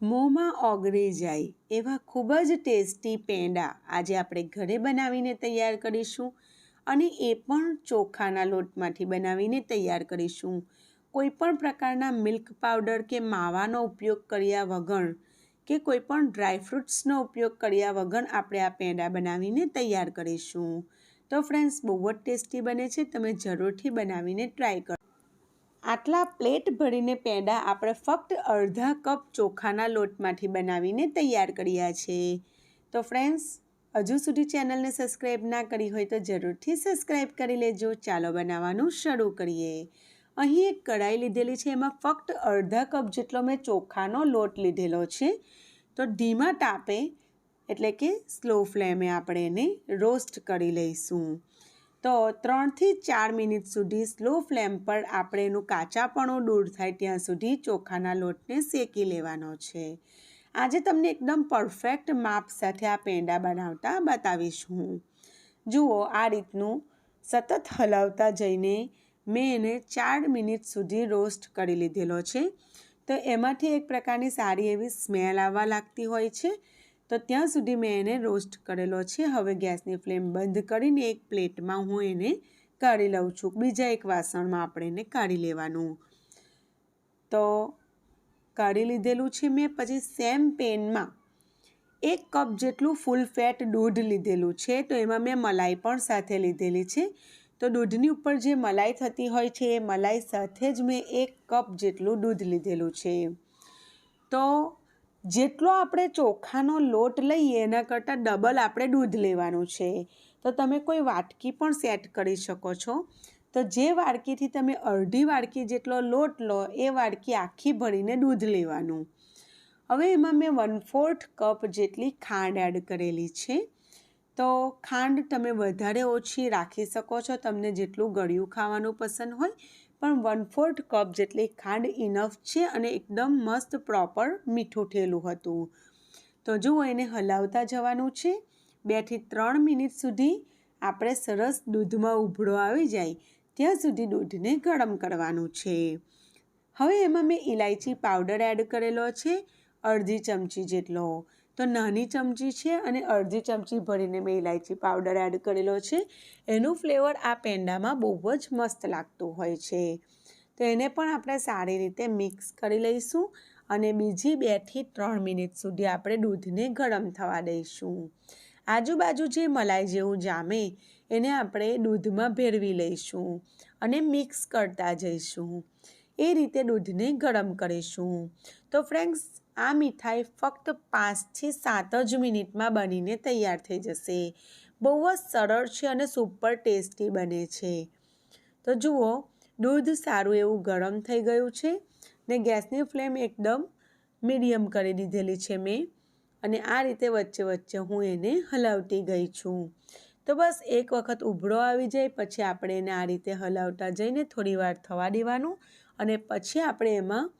મોંમાં ઓગળી જાય એવા ખૂબ જ ટેસ્ટી પેંડા આજે આપણે ઘરે બનાવીને તૈયાર કરીશું અને એ પણ ચોખાના લોટમાંથી બનાવીને તૈયાર કરીશું. કોઈપણ પ્રકારના મિલ્ક પાવડર કે માવાનો ઉપયોગ કર્યા વગર કે કોઈપણ ડ્રાયફ્રૂટ્સનો ઉપયોગ કર્યા વગર આપણે આ પેંડા બનાવીને તૈયાર કરીશું. તો ફ્રેન્ડ્સ, બહુ જ ટેસ્ટી બને છે. તમે જરૂરથી બનાવીને ટ્રાય કરો. આટલા પ્લેટ ભરીને પેંડા આપણે ફક્ત અડધા કપ ચોખાના લોટમાંથી બનાવીને તૈયાર કર્યા છે. તો ફ્રેન્ડ્સ, હજુ સુધી ચેનલને સબસ્ક્રાઈબ ના કરી હોય તો જરૂરથી સબસ્ક્રાઈબ કરી લેજો. ચાલો બનાવવાનું શરૂ કરીએ. અહીં એક કઢાઈ લીધેલી છે. એમાં ફક્ત અડધા કપ જેટલો મેં ચોખાનો લોટ લીધેલો છે. તો ધીમા તાપે એટલે કે સ્લો ફ્લેમે આપણે એને રોસ્ટ કરી લઈશું. તો 3 થી 4 મિનિટ સુધી સ્લો ફ્લેમ પર આપણે એનું કાચાપણું દૂર થાય ત્યાં સુધી ચોખાના લોટને શેકી લેવાનો છે. આજે તમને એકદમ પરફેક્ટ માપ સાથે આ પેંડા બનાવતા બતાવીશું. જુઓ, આ રીતનું સતત હલાવતા જઈને મેં એને 4 મિનિટ સુધી રોસ્ટ કરી લીધેલો છે. તો એમાંથી એક પ્રકારની સારી એવી સ્મેલ આવવા લાગતી હોય છે. તો ત્યાં સુધી મેં એને રોસ્ટ કરેલો છે. હવે ગેસની ફ્લેમ બંધ કરીને એક પ્લેટમાં હું એને કાઢી લઉં છું. બીજા એક વાસણમાં આપણે એને કાઢી લેવાનું. તો કાઢી લીધેલું છે મેં. પછી સેમ પેનમાં 1 કપ જેટલું ફૂલ ફેટ દૂધ લીધેલું છે. તો એમાં મેં મલાઈ પણ સાથે લીધેલી છે. તો દૂધની ઉપર જે મલાઈ થતી હોય છે એ મલાઈ સાથે જ મેં 1 કપ જેટલું દૂધ લીધેલું છે. તો જેટલો આપણે ચોખાનો લોટ લઈએ એના કરતાં ડબલ આપણે દૂધ લેવાનું છે. તો તમે કોઈ વાટકી પણ સેટ કરી શકો છો. તો જે વાડકીથી તમે અડધી વાડકી જેટલો લોટ લો એ વાડકી આખી ભરીને દૂધ લેવાનું. હવે એમાં મેં 1/4 કપ જેટલી ખાંડ એડ કરેલી છે. તો ખાંડ તમે વધારે ઓછી રાખી શકો છો, તમને જેટલું ગળ્યું ખાવાનું પસંદ હોય. પણ 1/4 કપ જેટલી ખાંડ ઇનફ છે અને એકદમ મસ્ત પ્રોપર મીઠું થયેલું હતું. તો જુઓ, એને હલાવતા જવાનું છે. 2 થી 3 મિનિટ સુધી આપણે સરસ દૂધમાં ઉભળો આવી જાય ત્યાં સુધી દૂધને ગરમ કરવાનું છે. હવે એમાં મેં ઇલાયચી પાવડર એડ કરેલો છે, અડધી ચમચી જેટલો. તો નાની ચમચી છે અને અડધી ચમચી ભરીને મેં ઇલાયચી પાવડર એડ કરેલો છે. એનું ફ્લેવર આ પેંડામાં બહુ જ મસ્ત લાગતું હોય છે. તો એને પણ આપણે સારી રીતે મિક્સ કરી લઈશું અને બીજી 2 થી 3 મિનિટ સુધી આપણે દૂધને ગરમ થવા દઈશું. આજુબાજુ જે મલાઈ જેવું જામે એને આપણે દૂધમાં ભેળવી લઈશું અને મિક્સ કરતા જઈશું. એ રીતે દૂધને ગરમ કરીશું. તો ફ્રેન્ડ્સ, આ મીઠાઈ ફક્ત 5 થી 7 જ મિનિટમાં બનીને તૈયાર થઈ જશે. બહુ જ સરળ છે અને સુપર ટેસ્ટી બને છે. તો જુઓ, દૂધ સારું એવું ગરમ થઈ ગયું છે ને ગેસની ફ્લેમ એકદમ મીડિયમ કરી દીધેલી છે મેં. અને આ રીતે વચ્ચે વચ્ચે હું એને હલાવતી ગઈ છું. તો બસ એક વખત ઉભળો આવી જાય પછી આપણે એને આ રીતે હલાવતા જઈને થોડી વાર થવા દેવાનું. અને પછી આપણે એમાં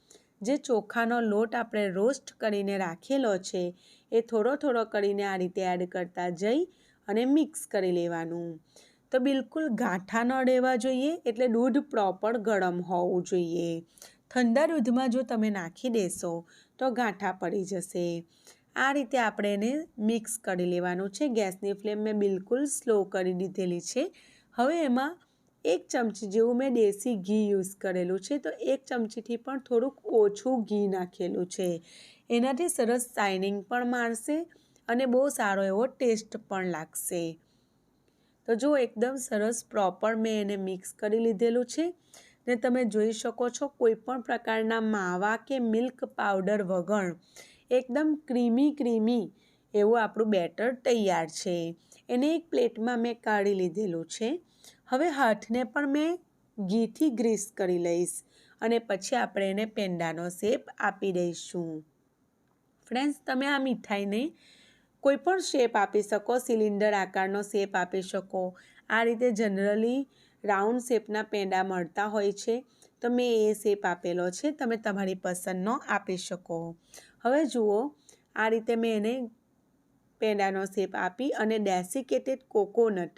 જે ચોખાનો લોટ આપણે રોસ્ટ કરીને રાખેલો છે એ થોડો થોડો કરીને આ રીતે એડ કરતા જઈ અને મિક્સ કરી લેવાનું. તો બિલકુલ ગાંઠા ન રહેવા જોઈએ, એટલે દૂધ પ્રોપર ગરમ હોવું જોઈએ. ઠંડા દૂધમાં જો તમે નાખી દેશો તો ગાંઠા પડી જશે. આ રીતે આપણે એને મિક્સ કરી લેવાનું છે. ગેસની ફ્લેમ મેં બિલકુલ સ્લો કરી દીધેલી છે. હવે એમાં 1 ચમચી જેવું મેં દેશી ઘી યુઝ કરેલું છે. તો 1 ચમચીથી પણ થોડુંક ઓછું ઘી નાખેલું છે. એનાથી સરસ શાઇનિંગ પણ મારશે અને બહુ સારો એવો ટેસ્ટ પણ લાગશે. તો જો એકદમ સરસ પ્રોપર મેં એને મિક્સ કરી લીધેલું છે ને તમે જોઈ શકો છો કોઈ પણ પ્રકારના માવા કે મિલ્ક પાવડર વગર એકદમ ક્રીમી એવું આપણું બેટર તૈયાર છે. એને એક પ્લેટમાં મેં કાઢી લીધેલું છે. હવે હાથને પણ મેં ઘીથી ગ્રીસ કરી લઈશ અને પછી આપણે એને પેંડાનો શેપ આપી દઈશું. ફ્રેન્ડ્સ, તમે આ મીઠાઈને કોઈ પણ શેપ આપી શકો. સિલિન્ડર આકારનો શેપ આપી શકો. આ રીતે જનરલી રાઉન્ડ શેપના પેંડા મળતા હોય છે. તો મેં એ શેપ આપેલો છે. તમે તમારી પસંદનો આપી શકો. હવે જુઓ, આ રીતે મેં એને પેંડાનો શેપ આપી અને ડેસિકેટેડ કોકોનટ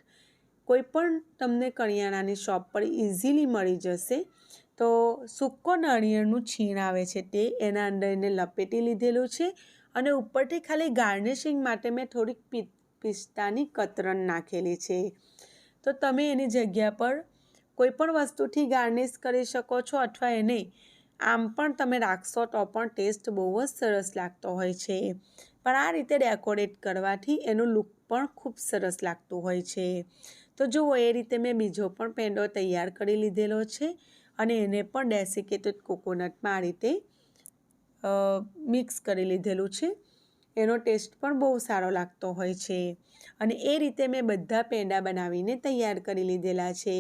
કોઈ પણ તમને કરિયાણાની શોપ પર ઇઝીલી મળી જશે. તો સૂકો નાળિયેરનું છીણ આવે છે તે એના અંદર એને લપેટી લીધેલું છે અને ઉપરથી ખાલી ગાર્નિશિંગ માટે મેં થોડીક પિસ્તાની કતરણ નાખેલી છે. તો તમે એની જગ્યા પર કોઈ પણ વસ્તુથી ગાર્નિશ કરી શકો છો અથવા એને આમ પણ તમે રાખશો તો પણ ટેસ્ટ બહુ જ સરસ લાગતો હોય છે. પણ આ રીતે ડેકોરેટ કરવાથી એનું લુક પણ ખૂબ સરસ લાગતું હોય છે. તો જુઓ એ રીતે મેં બીજો પણ પેંડો તૈયાર કરી લીધેલો છે અને એને પણ ડેસિકેટેડ કોકોનટમાં આ રીતે મિક્સ કરી લીધેલું છે. એનો ટેસ્ટ પણ બહુ સારો લાગતો હોય છે અને એ રીતે મેં બધા પેંડા બનાવીને તૈયાર કરી લીધેલા છે.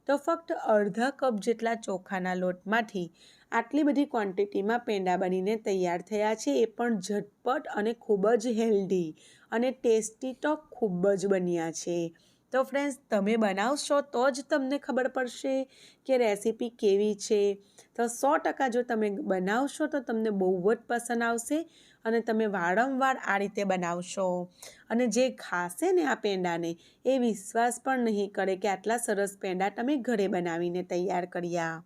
તો ફક્ત અડધા કપ જેટલા ચોખાના લોટમાંથી આટલી બધી ક્વોન્ટિટીમાં પેંડા બનીને તૈયાર થયા છે. એ પણ ઝટપટ અને ખૂબ જ હેલ્ધી અને ટેસ્ટી તો ખૂબ જ બન્યા છે. તો ફ્રેન્ડ્સ, તમે બનાવશો તો જ તમને ખબર પડશે કે રેસીપી કેવી છે. તો 100% જો તમે બનાવશો તો તમને બહુ જ પસંદ આવશે અને તમે વારંવાર આ રીતે બનાવશો અને જે ખાશે ને આ પેંડાને એ વિશ્વાસ પણ નહીં કરે કે આટલા સરસ પેંડા તમે ઘરે બનાવીને તૈયાર કર્યા.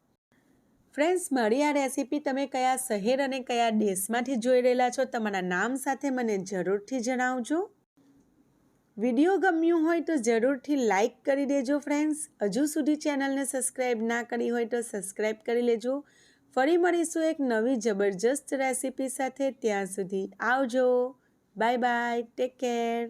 ફ્રેન્ડ્સ, મારી આ રેસીપી તમે કયા શહેર અને કયા દેશમાંથી જોઈ રહેલા છો તમારા નામ સાથે મને જરૂરથી જણાવજો. વિડીયો ગમ્યું હોય તો જરૂરથી લાઈક કરી દેજો ફ્રેન્ડ્સ. હજુ સુધી ચેનલને સબસ્ક્રાઈબ ના કરી હોય તો સબસ્ક્રાઈબ કરી લેજો. ફરી મળીશું એક નવી જબરજસ્ત રેસીપી સાથે. ત્યાં સુધી આવજો. Bye bye. Take care.